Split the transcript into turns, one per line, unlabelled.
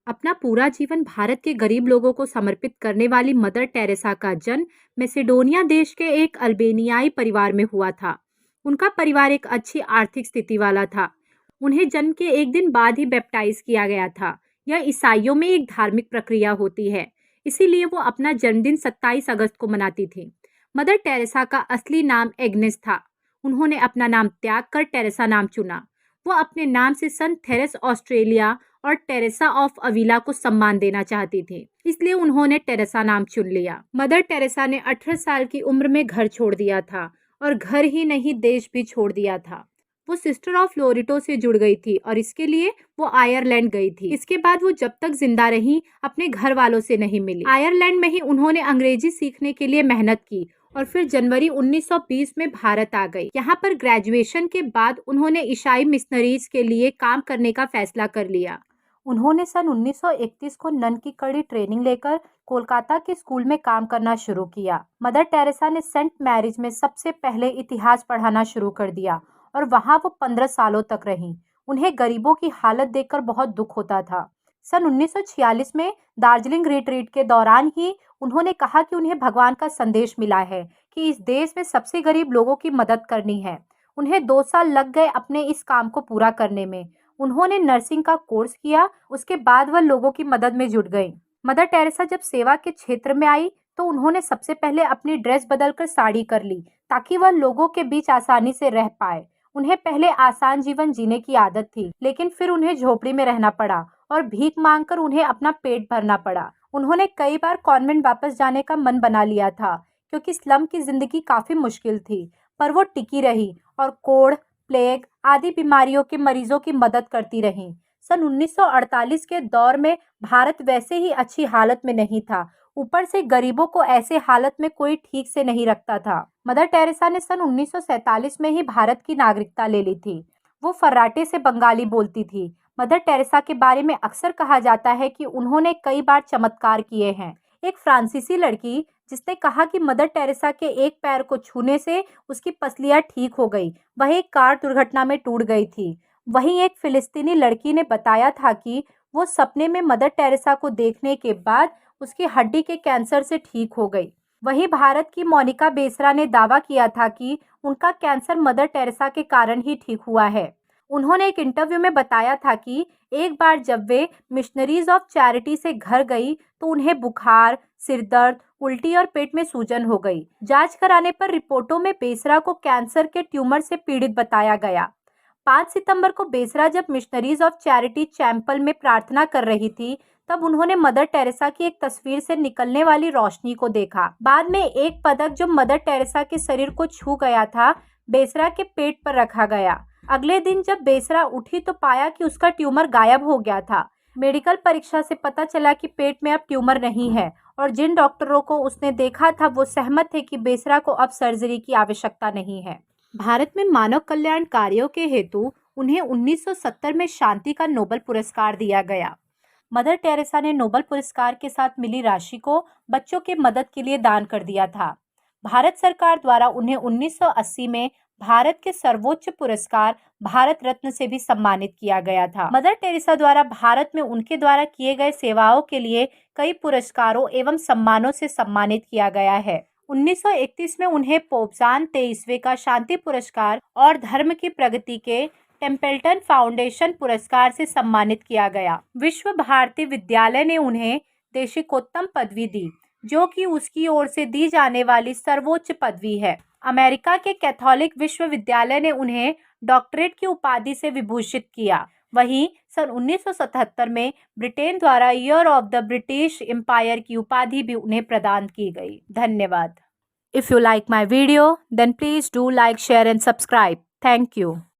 अपना पूरा जीवन भारत के गरीब लोगों को समर्पित करने वाली मदर टेरेसा का जन्म मैसेडोनिया देश के एक अल्बेनियाई परिवार में हुआ था। उनका परिवार एक अच्छी आर्थिक स्थिति वाला था। उन्हें जन्म के एक दिन बाद ही बैप्टाइज किया गया था। यह ईसाइयों में एक धार्मिक प्रक्रिया होती है, इसीलिए वो अपना जन्मदिन 27 अगस्त को मनाती थी। मदर टेरेसा का असली नाम एग्नेस था। उन्होंने अपना नाम त्याग कर टेरेसा नाम चुना। वो अपने नाम से सन थेरेस ऑस्ट्रेलिया और टेरेसा ऑफ अविला को सम्मान देना चाहती थी, इसलिए उन्होंने टेरेसा नाम चुन लिया। मदर टेरेसा ने 18 साल की उम्र में घर छोड़ दिया था और घर ही नहीं देश भी छोड़ दिया था। वो सिस्टर ऑफ लोरिटो से जुड़ गई थी और इसके लिए वो आयरलैंड गई थी। इसके बाद वो जब तक जिंदा रही अपने घर वालों से नहीं मिली। आयरलैंड में ही उन्होंने अंग्रेजी सीखने के लिए मेहनत की और फिर जनवरी 1920 में भारत आ गई। यहाँ पर ग्रेजुएशन के बाद उन्होंने ईसाई मिशनरीज के लिए काम करने का फैसला कर लिया। उन्होंने सन 1931 को नन की कड़ी ट्रेनिंग लेकर कोलकाता के स्कूल में काम करना शुरू किया। मदर टेरेसा ने सेंट मैरिज में सबसे पहले इतिहास पढ़ाना शुरू कर दिया और वहाँ वो 15 सालों तक रहीं। उन्हें गरीबों की हालत देखकर बहुत दुख होता था। सन 1946 में दार्जिलिंग रिट्रीट के दौरान ही उन्होंने कहा कि उन्हें भगवान का संदेश मिला है कि इस देश में सबसे गरीब लोगों की मदद करनी है। उन्हें 2 साल लग गए अपने इस काम को पूरा करने में। उन्होंने नर्सिंग का कोर्स किया, उसके बाद वह लोगों की मदद में जुट गई। मदर टेरेसा जब सेवा के क्षेत्र में आई तो उन्होंने सबसे पहले अपनी ड्रेस बदलकर साड़ी कर ली ताकि वह लोगों के बीच आसानी से रह पाए। उन्हें पहले आसान जीवन जीने की आदत थी, लेकिन फिर उन्हें झोपड़ी में रहना पड़ा और भीख मांगकर उन्हें अपना पेट भरना पड़ा। उन्होंने कई बार कॉन्वेंट वापस जाने का मन बना लिया था क्योंकि स्लम की जिंदगी काफी मुश्किल थी, पर वो टिकी रही और कोढ़, प्लेग आदि बीमारियों के मरीजों की मदद करती रहीं। सन 1948 के दौर में भारत वैसे ही अच्छी हालत में नहीं था, ऊपर से गरीबों को ऐसे हालत में कोई ठीक से नहीं रखता था। मदर टेरेसा ने सन 1947 में ही भारत की नागरिकता ले ली थी। वो फर्राटे से बंगाली बोलती थी। मदर टेरेसा के बारे में अक्सर कहा जाता है कि उन्होंने कई बार चमत्कार किए हैं। एक फ्रांसीसी लड़की जिसने कहा कि मदर टेरेसा के एक पैर को छूने से उसकी पसलियां ठीक हो गई, वह एक कार दुर्घटना में टूट गई थी। वहीं एक फिलिस्तीनी लड़की ने बताया था कि वो सपने में मदर टेरेसा को देखने के बाद उसकी हड्डी के कैंसर से ठीक हो गई। वहीं भारत की मोनिका बेसरा ने दावा किया था कि उनका कैंसर मदर टेरेसा के कारण ही ठीक हुआ है। उन्होंने एक इंटरव्यू में बताया था कि एक बार जब वे मिशनरीज ऑफ चैरिटी से घर गई तो उन्हें बुखार, सिर दर्द, उल्टी और पेट में सूजन हो गई। जांच कराने पर रिपोर्टों में बेसरा को कैंसर के ट्यूमर से पीड़ित बताया गया। 5 सितंबर को बेसरा जब मिशनरीज ऑफ चैरिटी चैंपल में प्रार्थना कर रही थी, तब उन्होंने मदर टेरेसा की एक तस्वीर से निकलने वाली रोशनी को देखा। बाद में एक पदक जो मदर टेरेसा के शरीर को छू गया था, बेसरा के पेट पर रखा गया। अगले दिन जब बेसरा उठी तो पाया कि उसका ट्यूमर गायब हो गया था। मेडिकल परीक्षा से पता चला कि पेट में अब ट्यूमर नहीं है और जिन डॉक्टरों को उसने देखा था वो सहमत थे कि बेसरा को अब सर्जरी की आवश्यकता नहीं है। भारत में मानव कल्याण कार्यों के हेतु उन्हें 1970 में शांति का नोबेल पुरस्कार दिया गया। मदर टेरेसा ने नोबेल पुरस्कार के साथ मिली राशि को बच्चों के मदद के लिए दान कर दिया था। भारत सरकार द्वारा उन्हें 1980 में भारत के सर्वोच्च पुरस्कार भारत रत्न से भी सम्मानित किया गया था। मदर टेरेसा द्वारा भारत में उनके द्वारा किए गए सेवाओं के लिए कई पुरस्कारों एवं सम्मानों से सम्मानित किया गया है। 1931 में उन्हें पोप जॉन 23वें का शांति पुरस्कार और धर्म की प्रगति के टेम्पल्टन फाउंडेशन पुरस्कार से सम्मानित किया गया। विश्व भारती विद्यालय ने उन्हें देशिकोत्तम पदवी दी, जो कि उसकी ओर से दी जाने वाली सर्वोच्च पदवी है। अमेरिका के कैथोलिक विश्वविद्यालय ने उन्हें डॉक्टरेट की उपाधि से विभूषित किया। वहीं सन 1977 में ब्रिटेन द्वारा year of the British Empire की उपाधि भी उन्हें प्रदान की गई। धन्यवाद। If you like my video then please do like, share and subscribe. Thank you.